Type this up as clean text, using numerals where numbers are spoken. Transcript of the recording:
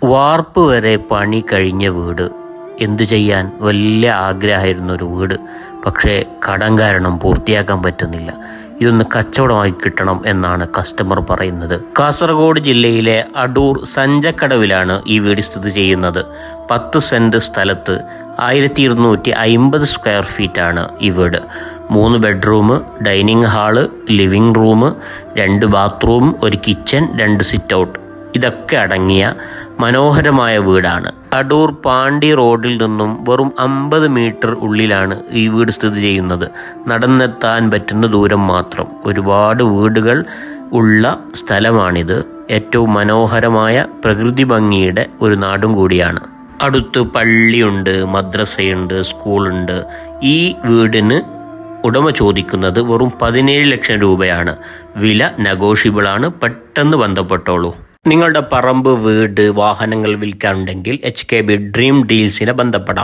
വാർപ്പ് വരെ പണി കഴിഞ്ഞ വീട്. എന്തു ചെയ്യാൻ, വലിയ ആഗ്രഹമായിരുന്ന ഒരു വീട്. പക്ഷേ കടം കാരണം പൂർത്തിയാക്കാൻ പറ്റുന്നില്ല. ഇതൊന്ന് കച്ചവടമായി കിട്ടണം എന്നാണ് കസ്റ്റമർ പറയുന്നത്. കാസർഗോഡ് ജില്ലയിലെ അടൂർ സഞ്ചക്കടവിലാണ് ഈ വീട് സ്ഥിതി ചെയ്യുന്നത്. 10 സെന്റ് സ്ഥലത്ത് 1250 സ്ക്വയർ ഫീറ്റാണ് ഈ വീട്. 3 bedroom, dining hall, living room, 2 bathroom, ഒരു കിച്ചൺ, 2 സിറ്റ് ഔട്ട്, ഇതൊക്കെ അടങ്ങിയ മനോഹരമായ വീടാണ്. അടൂർ പാണ്ടി റോഡിൽ നിന്നും വെറും 50 മീറ്റർ ഉള്ളിലാണ് ഈ വീട് സ്ഥിതി ചെയ്യുന്നത്. നടന്നെത്താൻ പറ്റുന്ന ദൂരം മാത്രം. ഒരുപാട് വീടുകൾ ഉള്ള സ്ഥലമാണിത്. ഏറ്റവും മനോഹരമായ പ്രകൃതി ഭംഗിയുടെ ഒരു നാടും കൂടിയാണ്. അടുത്ത് പള്ളിയുണ്ട്, മദ്രസയുണ്ട്, സ്കൂളുണ്ട്. ഈ വീടിന് ഉടമ ചോദിക്കുന്നത് വെറും 17 ലക്ഷം രൂപയാണ്. വില നെഗോഷ്യബിളാണ്. പെട്ടെന്ന് ബന്ധപ്പെട്ടോളൂ. നിങ്ങളുടെ പറമ്പ്, വീട്, വാഹനങ്ങൾ വിൽക്കാനുണ്ടെങ്കിൽ HKB ഡ്രീം ഡീൽസിനെ ബന്ധപ്പെടാം.